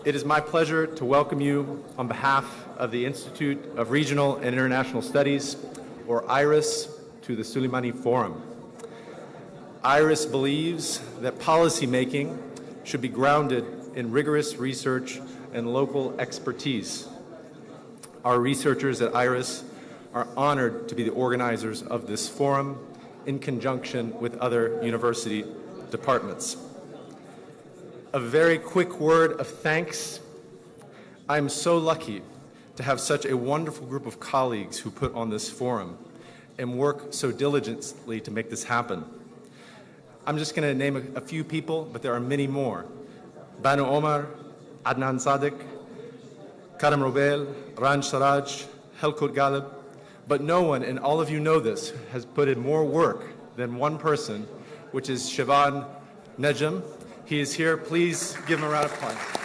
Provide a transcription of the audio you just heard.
It is my pleasure to welcome you on behalf of the Institute of Regional and International Studies, or IRIS, to the Sulaimani Forum. IRIS believes that policymaking should be grounded in rigorous research and local expertise. Our researchers at IRIS are honored to be the organizers of this forum in conjunction with other university departments. A very quick word of thanks. I'm so lucky to have such a wonderful group of colleagues who put on this forum and work so diligently to make this happen. I'm just going to name a few people, but there are many more. Banu Omar, Adnan Sadiq, Karam Robel, Ranj Saraj, Helkut Galib, but no one, and all of you know this, has put in more work than one person, which is Shivan Nejam. He is here. Please give him a round of applause.